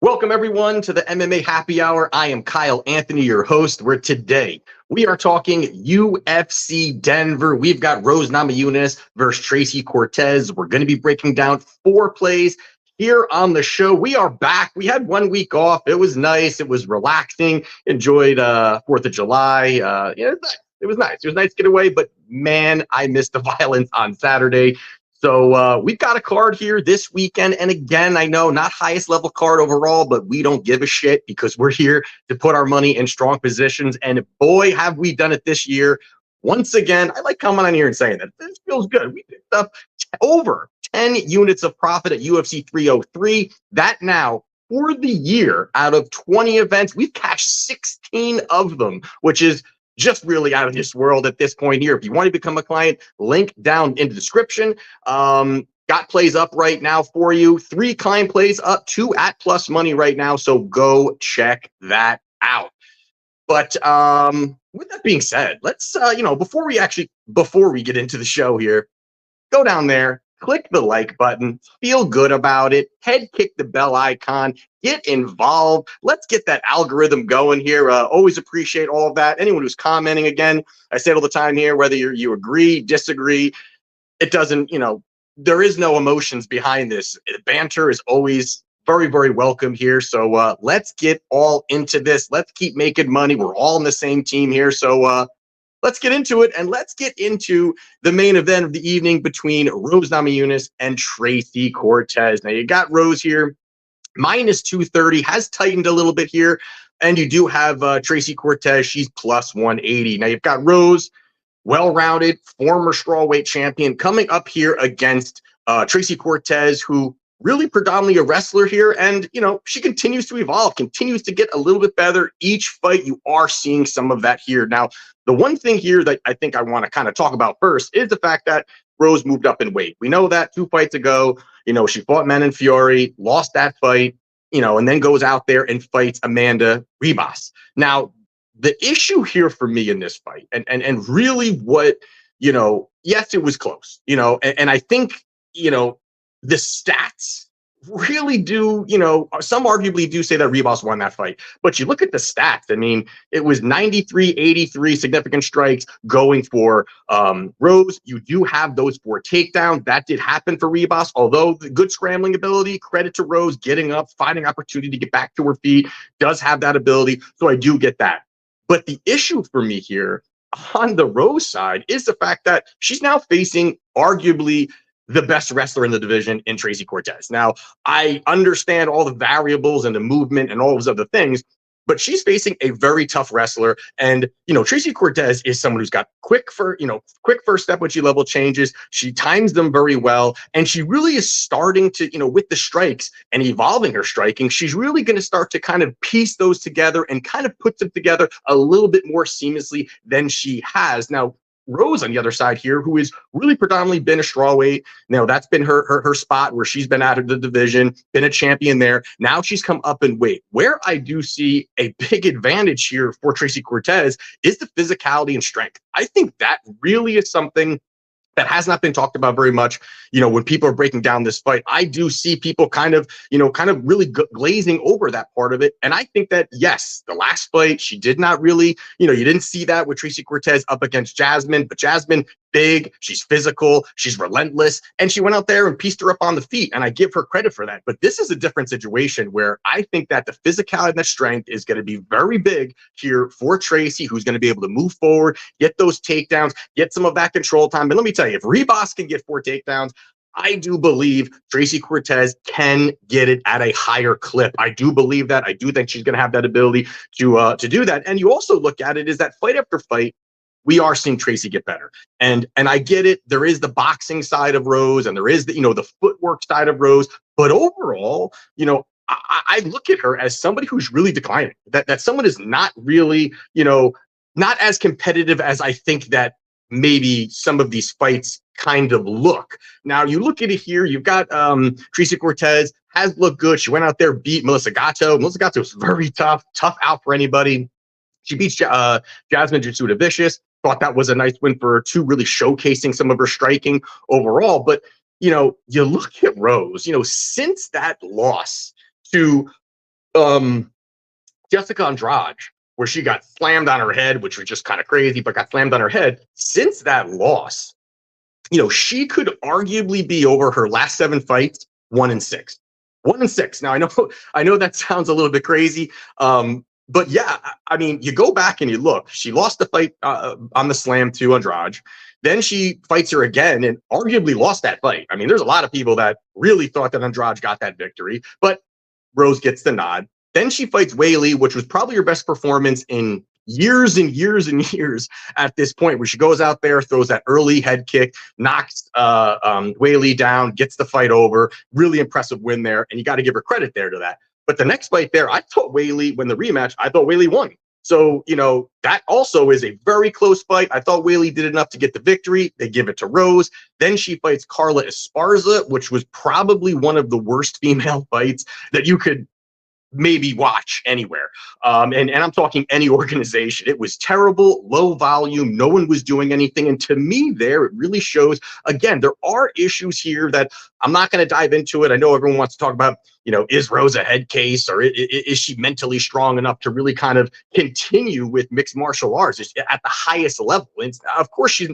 Welcome, everyone, to the MMA Happy Hour. I am Kyle Anthony, your host, where today we are talking UFC Denver. We've got Rose Namajunas versus Tracy Cortez. We're going to be breaking down 4 plays here on the show. We are back. We had 1 week off. It was nice. It was relaxing. Enjoyed 4th of July. It was nice. It was nice to get away, but man, I missed the violence on Saturday. So we've got a card here this weekend. And again, I know not highest level card overall, but we don't give a shit because we're here to put our money in strong positions. And boy, have we done it this year. Once again, I like coming on here and saying that this feels good. We picked up over 10 units of profit at UFC 303. That now, for the year, out of 20 events, we've cashed 16 of them, which is just really out of this world at this point here. If you want to become a client, link down in the description. Got plays up right now for you. 3 Kline plays up, 2 at plus money right now. So go check that out. But with that being said, let's, before we get into the show here, go down there, click the like button, feel good about it, head kick the bell icon, get involved. Let's get that algorithm going here. Always appreciate all of that. Anyone who's commenting, again, I say it all the time here, whether you agree, disagree, it doesn't, there is no emotions behind this. Banter is always very, very welcome here. So let's get all into this. Let's keep making money. We're all on the same team here. So let's get into it, and let's get into the main event of the evening between Rose Namajunas and Tracy Cortez. Now, you got Rose here, minus 230, has tightened a little bit here, and you do have Tracy Cortez. She's plus 180. Now, you've got Rose, well-rounded, former strawweight champion, coming up here against Tracy Cortez, who really predominantly a wrestler here. And, she continues to evolve, continues to get a little bit better. Each fight, you are seeing some of that here. Now, the one thing here that I think I want to kind of talk about first is the fact that Rose moved up in weight. We know that 2 fights ago, she fought Manon Fiore, lost that fight, and then goes out there and fights Amanda Ribas. Now, the issue here for me in this fight, and really what, yes, it was close, and I think, the stats really do, some arguably do say that Ribas won that fight. But you look at the stats, I mean, it was 93-83 significant strikes going for Rose. You do have those 4 takedowns. That did happen for Ribas, although the good scrambling ability, credit to Rose, getting up, finding opportunity to get back to her feet, does have that ability. So I do get that. But the issue for me here on the Rose side is the fact that she's now facing arguably the best wrestler in the division in Tracy Cortez. Now, I understand all the variables and the movement and all those other things, but she's facing a very tough wrestler. And, Tracy Cortez is someone who's got quick first step when she level changes. She times them very well. And she really is starting to, with the strikes and evolving her striking, she's really going to start to kind of piece those together and kind of put them together a little bit more seamlessly than she has. Now, Rose on the other side here, who has really predominantly been a strawweight. That's been her spot where she's been out of the division, been a champion there. Now she's come up in weight. Where I do see a big advantage here for Tracy Cortez is the physicality and strength. I think that really is something that has not been talked about very much. When people are breaking down this fight, I do see people kind of really glazing over that part of it. And I think that, yes, the last fight, she did not really, you didn't see that with Tracy Cortez up against Jasmine, but Jasmine, big, she's physical, she's relentless, and she went out there and pieced her up on the feet. And I give her credit for that. But this is a different situation where I think that the physicality and the strength is going to be very big here for Tracy, who's going to be able to move forward, get those takedowns, get some of that control time. But let me tell you, if Ribas can get 4 takedowns, I do believe Tracy Cortez can get it at a higher clip. I do believe that. I do think she's going to have that ability to do that. And you also look at it is that fight after fight, we are seeing Tracy get better. And I get it. There is the boxing side of Rose, and there is the, the footwork side of Rose. But overall, I look at her as somebody who's really declining. That someone is not really, not as competitive as I think that maybe some of these fights kind of look. Now, you look at it here, you've got Tracy Cortez has looked good. She went out there, beat Melissa Gatto. Melissa Gatto was very tough out for anybody. She beats Jasmine Jasudavicius. Thought that was a nice win for her too, really showcasing some of her striking overall. But, you look at Rose, since that loss to um, Jessica Andrade, where she got slammed on her head, which was just kind of crazy, but got slammed on her head. Since that loss, she could arguably be over her last 7 fights, 1-6. 1-6. Now I know that sounds a little bit crazy. But yeah, I mean, you go back and you look, she lost the fight on the slam to Andrade. Then she fights her again and arguably lost that fight. I mean, there's a lot of people that really thought that Andrade got that victory, but Rose gets the nod. Then she fights Weili, which was probably her best performance in years and years and years at this point, where she goes out there, throws that early head kick, knocks Weili down, gets the fight over. Really impressive win there, and you got to give her credit there to that. But the next fight there, I thought Weili, when the rematch, I thought Weili won. So, that also is a very close fight. I thought Weili did enough to get the victory. They give it to Rose. Then she fights Carla Esparza, which was probably one of the worst female fights that you could maybe watch anywhere. And I'm talking any organization. It was terrible, low volume. No one was doing anything. And to me there, it really shows, again, there are issues here that I'm not going to dive into it. I know everyone wants to talk about, is Rose a head case, or is she mentally strong enough to really kind of continue with mixed martial arts at the highest level? And of course, she's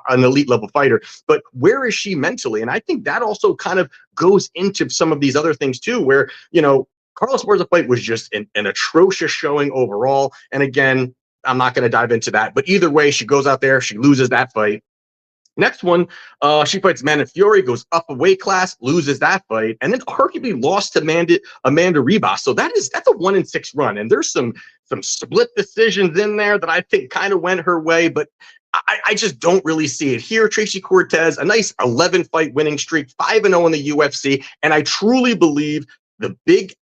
an elite level fighter, but where is she mentally? And I think that also kind of goes into some of these other things too, where, Carlos Esparza fight was just an atrocious showing overall. And again, I'm not going to dive into that. But either way, she goes out there, she loses that fight. Next one, she fights Amanda Fury, goes up a weight class, loses that fight, and then arguably lost to Amanda Ribas. So that's a 1-6 run. And there's some split decisions in there that I think kind of went her way, but I just don't really see it here. Tracy Cortez, a nice 11-fight winning streak, 5-0 in the UFC. And I truly believe the big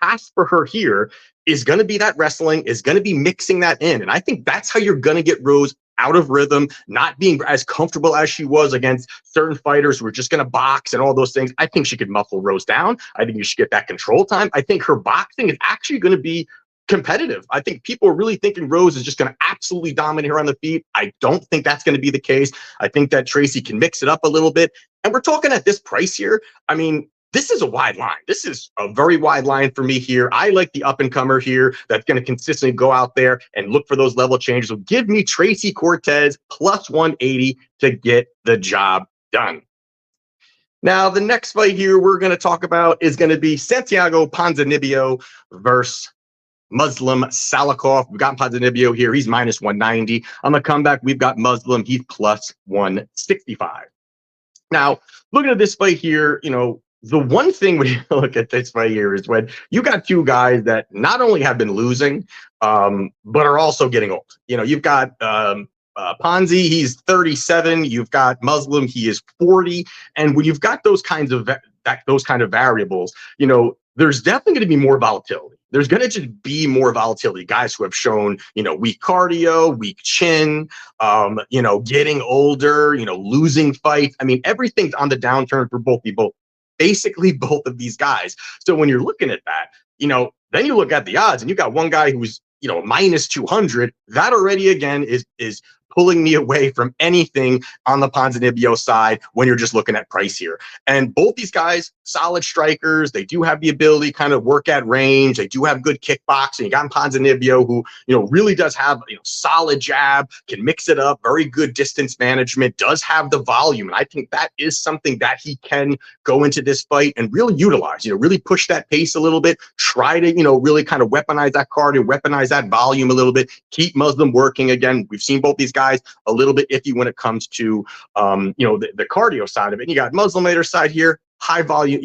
pass for her here is going to be that wrestling, is going to be mixing that in. And I think that's how you're going to get Rose out of rhythm, not being as comfortable as she was against certain fighters who are just going to box and all those things. I think she could muffle Rose down. I think you should get that control time. I think her boxing is actually going to be competitive. I think people are really thinking Rose is just going to absolutely dominate her on the feet. I don't think that's going to be the case. I think that Tracy can mix it up a little bit. And we're talking at this price here. I mean, this is a wide line. This is a very wide line for me here. I like the up-and-comer here that's going to consistently go out there and look for those level changes. So give me Tracy Cortez plus 180 to get the job done. Now, the next fight here we're going to talk about is going to be Santiago Ponzinibbio versus Muslim Salikhov. We've got Ponzinibbio here. He's minus 190. On the comeback, we've got Muslim. He's plus 165. Now, looking at this fight here, the one thing when you look at this fight here is when you got two guys that not only have been losing, but are also getting old. You've got Ponzi, he's 37. You've got Muslim, he is 40. And when you've got those kinds of variables, there's definitely going to be more volatility. There's going to just be more volatility. Guys who have shown, weak cardio, weak chin, getting older, losing fights. I mean, everything's on the downturn for basically both of these guys. So when you're looking at that, then you look at the odds and you got one guy who's, minus 200. That already, again, is pulling me away from anything on the Ponzinibbio side when you're just looking at price here. And both these guys, solid strikers. They do have the ability to kind of work at range. They do have good kickboxing. You got Ponzinibbio, who, really does have, solid jab, can mix it up, very good distance management, does have the volume. And I think that is something that he can go into this fight and really utilize, really push that pace a little bit, try to, really kind of weaponize that cardio, weaponize that volume a little bit, keep Muslim working. Again, we've seen both these guys a little bit iffy when it comes to, the cardio side of it. And you got Muslim later side here, high volume,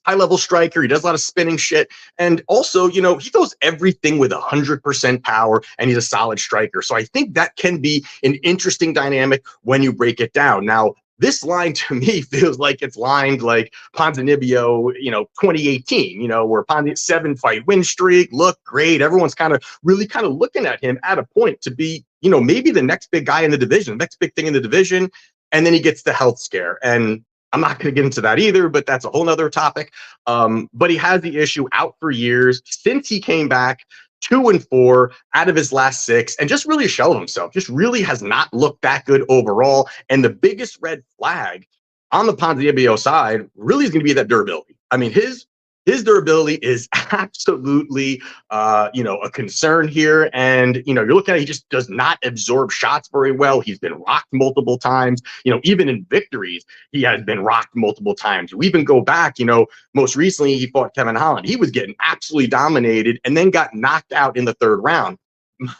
high level striker. He does a lot of spinning shit. And also, he throws everything with 100% power, and he's a solid striker. So I think that can be an interesting dynamic when you break it down. Now, this line to me feels like it's lined like Ponzinibbio, 2018, where Ponzinibbio's 7-fight win streak, look great. Everyone's really looking at him at a point to be, maybe the next big guy in the division, the next big thing in the division. And then he gets the health scare. And I'm not going to get into that either, but that's a whole nother topic. But he has the issue out for years since he came back. 2-4 out of his last 6, and just really shelled himself. Just really has not looked that good overall. And the biggest red flag on the Ponzinibbio side really is going to be that durability. I mean, his his durability is absolutely, a concern here. And, you're looking at, he just does not absorb shots very well. He's been rocked multiple times, even in victories, he has been rocked multiple times. We even go back, most recently he fought Kevin Holland. He was getting absolutely dominated and then got knocked out in the third round.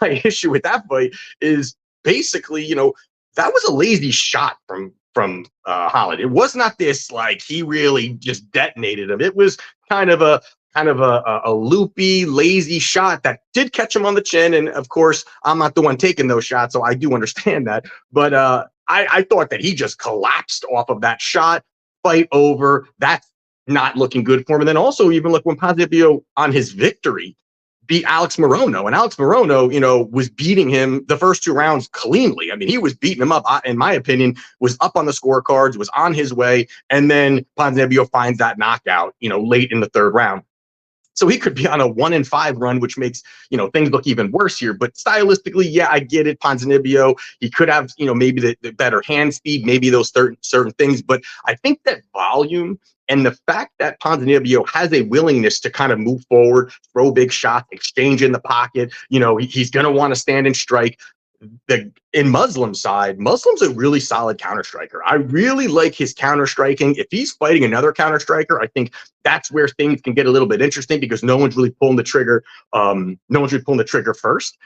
My issue with that fight is basically, that was a lazy shot from Holland. It was not this like he really just detonated him. It was kind of a loopy, lazy shot that did catch him on the chin. And of course, I'm not the one taking those shots, so I do understand that. But I thought that he just collapsed off of that shot. Fight over. That's not looking good for him. And then also, even look when Ponzinibbio on his victory beat Alex Morono, and Alex Morono, was beating him the first 2 rounds cleanly. I mean, he was beating him up, in my opinion, was up on the scorecards, was on his way, and then Ponzinibbio finds that knockout, late in the third round. So he could be on a 1-5 run, which makes, things look even worse here. But stylistically, yeah, I get it. Ponzinibbio, he could have, maybe the better hand speed, maybe those certain things. But I think that volume and the fact that Ponzinibbio has a willingness to kind of move forward, throw big shots, exchange in the pocket, he's going to want to stand and strike. In Muslim's side, Muslim's a really solid counter striker. I really like his counter striking. If he's fighting another counter striker, I think that's where things can get a little bit interesting because no one's really pulling the trigger. No one's really pulling the trigger first.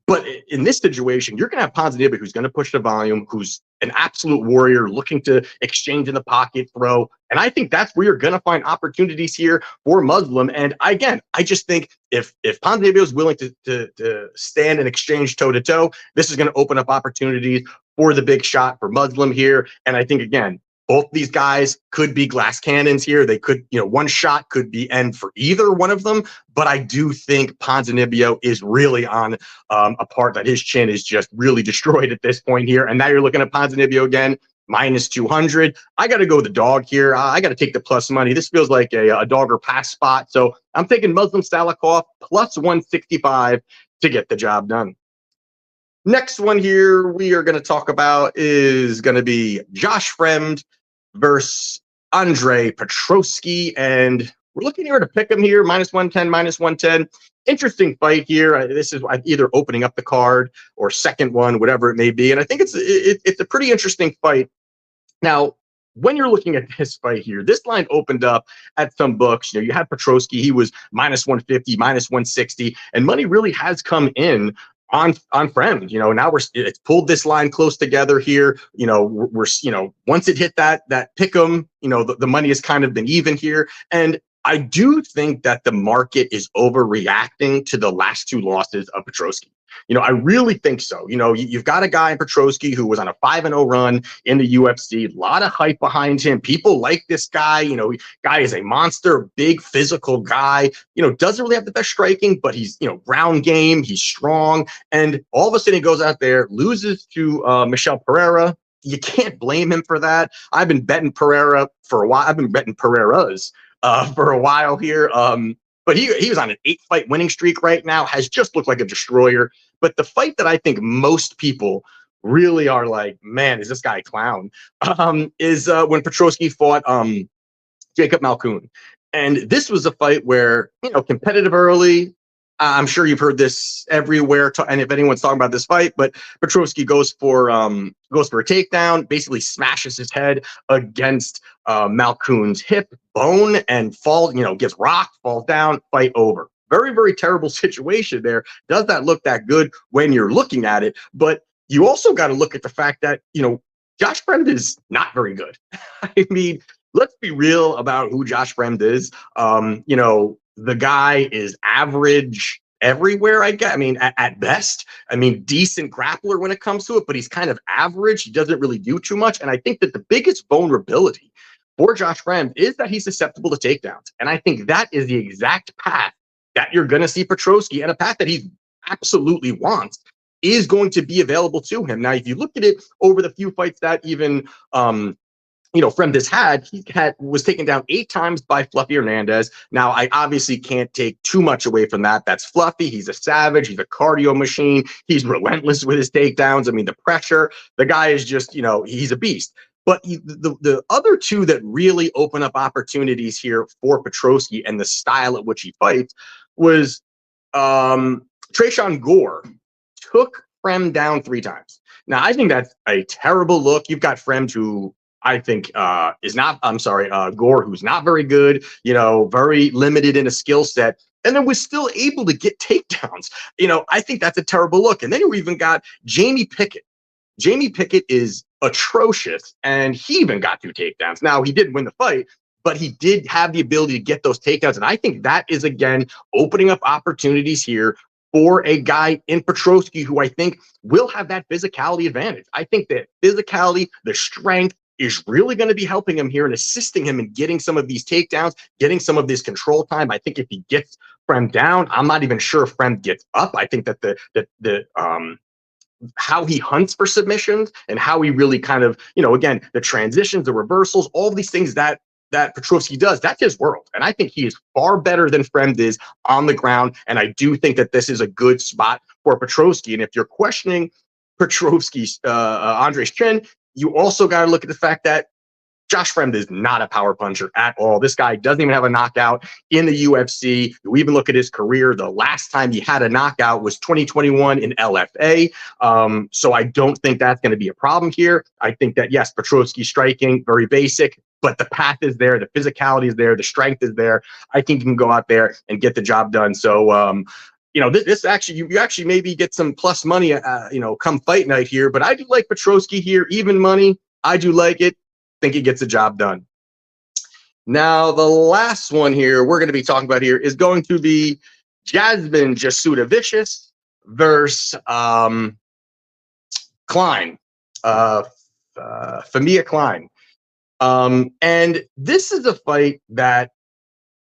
But in this situation, you're going to have Ponzinibbio, who's going to push the volume, who's an absolute warrior, looking to exchange in the pocket, throw. And I think that's where you're going to find opportunities here for Muslim. And again, I just think if Ponzinibbio is willing to stand and exchange toe-to-toe, this is going to open up opportunities for the big shot for Muslim here. And I think, again, both these guys could be glass cannons here. They could, one shot could be end for either one of them. But I do think Ponzinibbio is really on a part that his chin is just really destroyed at this point here. And now you're looking at Ponzinibbio again, minus 200. I got to go with the dog here. I got to take the plus money. This feels like a dog or pass spot. So I'm taking Muslim Salikhov plus 165 to get the job done. Next one here we are going to talk about is going to be Josh Fremd versus Andre Petroski. And we're looking here to pick him here, minus 110, minus 110. Interesting fight here. This is either opening up the card or second one, whatever it may be. And I think it's a pretty interesting fight. Now, when you're looking at this fight here, this line opened up at some books. You had Petroski. He was minus 150, minus 160. And money really has come in on Fremd. Now it's pulled this line close together here. We're once it hit that pick'em, the money has kind of been even here. And I do think that the market is overreacting to the last 2 losses of Petroski. I really think so. You've got a guy in Petroski who was on a 5-0 run in the UFC, a lot of hype behind him. People like this guy. Guy is a monster, big physical guy, doesn't really have the best striking, but he's, ground game. He's strong. And all of a sudden he goes out there, loses to Michel Pereira. You can't blame him for that. I've been betting Pereira for a while. I've been betting Pereiras for a while here. But he was on an 8-fight winning streak right now, has just looked like a destroyer. But the fight that I think most people really are like, man, is this guy a clown, is when Petroski fought Jacob Malkoun. And this was a fight where, competitive early. I'm sure you've heard this everywhere, and if anyone's talking about this fight, but Petroski goes for a takedown, basically smashes his head against Malkoun's hip bone and gets rocked, falls down, fight over. Very, very terrible situation there. Does not look that good when you're looking at it, but you also got to look at the fact that, Josh Fremd is not very good. I mean, let's be real about who Josh Fremd is. The guy is average everywhere, I guess. I mean, at best, decent grappler when it comes to it, but he's kind of average. He doesn't really do too much. And I think that the biggest vulnerability for Josh Fremd is that he's susceptible to takedowns. And I think that is the exact path that you're going to see Petroski, and a path that he absolutely wants is going to be available to him. Now, if you look at it over the few fights that even Fremd was taken down 8 times by Fluffy Hernandez. Now, I obviously can't take too much away from that. That's Fluffy. He's a savage. He's a cardio machine. He's relentless with his takedowns. The pressure, the guy is just, he's a beast. But the other two that really open up opportunities here for Petroski and the style at which he fights was Trayshawn Gore took Fremd down 3 times. Now, I think that's a terrible look. You've got Fremd, who I think is not, I'm sorry, Gore, who's not very good, very limited in a skill set, and then was still able to get takedowns. I think that's a terrible look. And then you even got Jamie Pickett. Jamie Pickett is atrocious, and he even got 2 takedowns. Now, he didn't win the fight, but he did have the ability to get those takedowns. And I think that is, again, opening up opportunities here for a guy in Petroski who I think will have that physicality advantage. I think that physicality, the strength, is really going to be helping him here and assisting him in getting some of these takedowns, getting some of this control time. I think if he gets Fremd down, I'm not even sure if Fremd gets up. I think that the how he hunts for submissions and how he really kind of, again, the transitions, the reversals, all of these things that Petroski does, that's his world. And I think he is far better than Fremd is on the ground. And I do think that this is a good spot for Petroski. And if you're questioning Petroski's, Andre's chin, you also got to look at the fact that Josh Fremd is not a power puncher at all. This guy doesn't even have a knockout in the UFC. You even look at his career. The last time he had a knockout was 2021 in LFA. So I don't think that's going to be a problem here. I think that, yes, Petroski striking, very basic, but the path is there. The physicality is there. The strength is there. I think you can go out there and get the job done. So, this actually, you actually maybe get some plus money, come fight night here. But I do like Petroski here, even money. I do like it. Think he gets the job done. Now, the last one here we're going to be talking about here is going to be Jasmine Jasudavicius versus Kline, Fatima Kline. And this is a fight that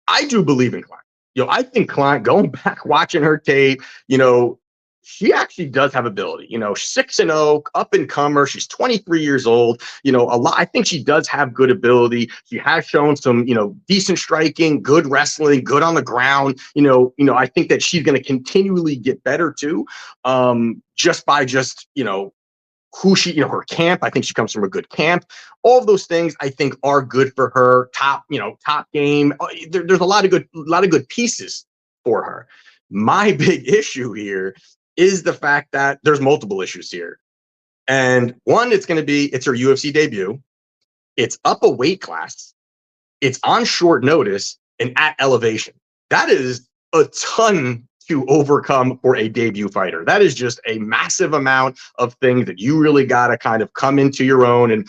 I do believe in Kline. I think Kline, going back, watching her tape, she actually does have ability, 6-0, up and comer. She's 23 years old, I think she does have good ability. She has shown some, decent striking, good wrestling, good on the ground. I think that she's going to continually get better too. Just by who she, her camp. I think she comes from a good camp. All of those things I think are good for her. Top game. There's a lot of good pieces for her. My big issue here is the fact that there's multiple issues here. And one, it's her UFC debut. It's up a weight class. It's on short notice and at elevation. That is a ton to overcome for a debut fighter. That is just a massive amount of things that you really got to kind of come into your own. And,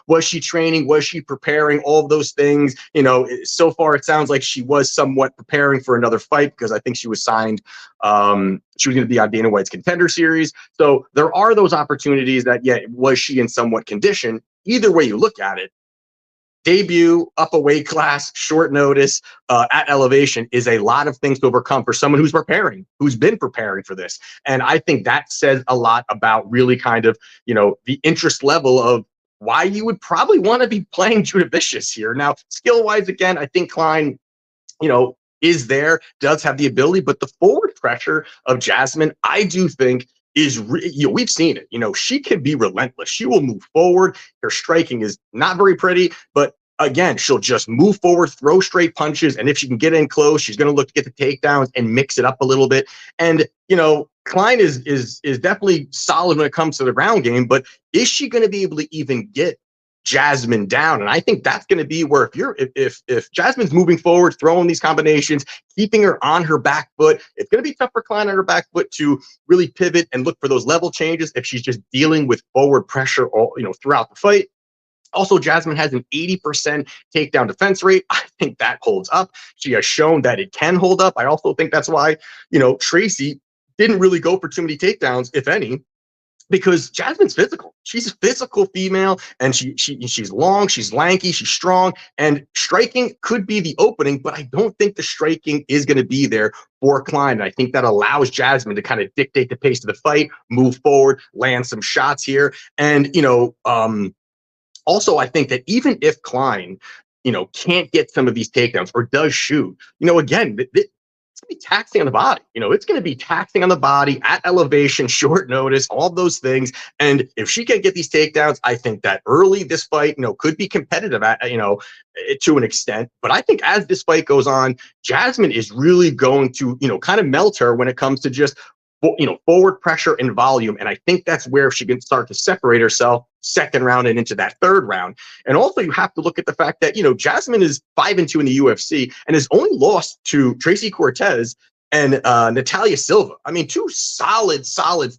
was she training? Was she preparing? All of those things, so far it sounds like she was somewhat preparing for another fight because I think she was signed. She was going to be on Dana White's Contender Series. So there are those opportunities that, was she in somewhat condition? Either way you look at it, debut, up a weight class, short notice, at elevation is a lot of things to overcome for someone who's been preparing for this. And I think that says a lot about really kind of, the interest level of why you would probably want to be playing Jasudavicius here. Now, skill-wise, again, I think Kline, is there, does have the ability, but the forward pressure of Jasmine, I do think, is we've seen it. She can be relentless. She will move forward. Her striking is not very pretty, but again, she'll just move forward, throw straight punches, and if she can get in close, she's going to look to get the takedowns and mix it up a little bit. And Kline is definitely solid when it comes to the ground game, but is she going to be able to even get Jasmine down? And I think that's going to be where if Jasmine's moving forward, throwing these combinations, keeping her on her back foot, it's going to be tough for Kline on her back foot to really pivot and look for those level changes if she's just dealing with forward pressure all throughout the fight. Also, Jasmine has an 80% takedown defense rate. I think that holds up. She has shown that it can hold up. I also think that's why Tracy didn't really go for too many takedowns, if any, because Jasmine's physical. She's a physical female, and she's long, she's lanky, she's strong, and striking could be the opening, but I don't think the striking is going to be there for Kline. And I think that allows Jasmine to kind of dictate the pace of the fight, move forward, land some shots here. And, also, I think that even if Kline, can't get some of these takedowns or does shoot, again, it's going to be taxing on the body. It's going to be taxing on the body at elevation, short notice, all those things. And if she can get these takedowns, I think that early this fight, could be competitive at, to an extent. But I think as this fight goes on, Jasmine is really going to, kind of melt her when it comes to just, forward pressure and volume. And I think that's where she can start to separate herself second round and into that third round. And also you have to look at the fact that, Jasmine is 5-2 in the UFC and has only lost to Tracy Cortez and Natalia Silva. I mean, two solid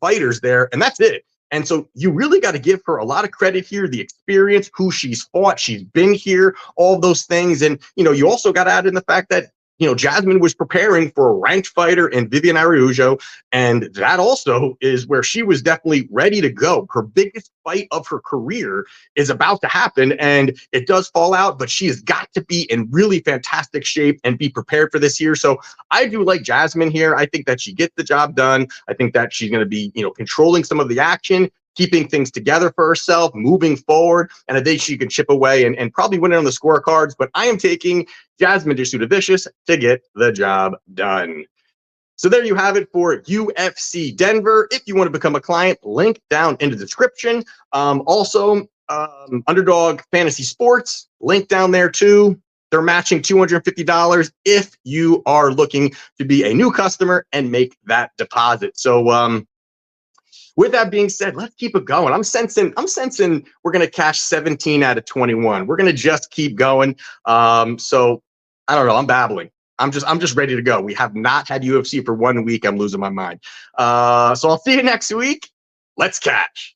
fighters there, and that's it. And so you really got to give her a lot of credit here, the experience, who she's fought, she's been here, all those things. And, you also got to add in the fact that Jasmine was preparing for a ranked fighter in Vivian Araujo, and that also is where she was definitely ready to go. Her biggest fight of her career is about to happen, and it does fall out, but she has got to be in really fantastic shape and be prepared for this year. So I do like Jasmine here. I think that she gets the job done. I think that she's going to be, controlling some of the action, keeping things together for herself, moving forward, and I think she can chip away and probably win it on the scorecards. But I am taking Jasmine Jasudavicius to get the job done. So there you have it for UFC Denver. If you want to become a client, link down in the description. Also, Underdog Fantasy Sports, link down there too. They're matching $250 if you are looking to be a new customer and make that deposit. So, with that being said, let's keep it going. I'm sensing we're going to cash 17 out of 21. We're going to just keep going. So I don't know. I'm babbling. I'm just ready to go. We have not had UFC for 1 week. I'm losing my mind. So I'll see you next week. Let's catch.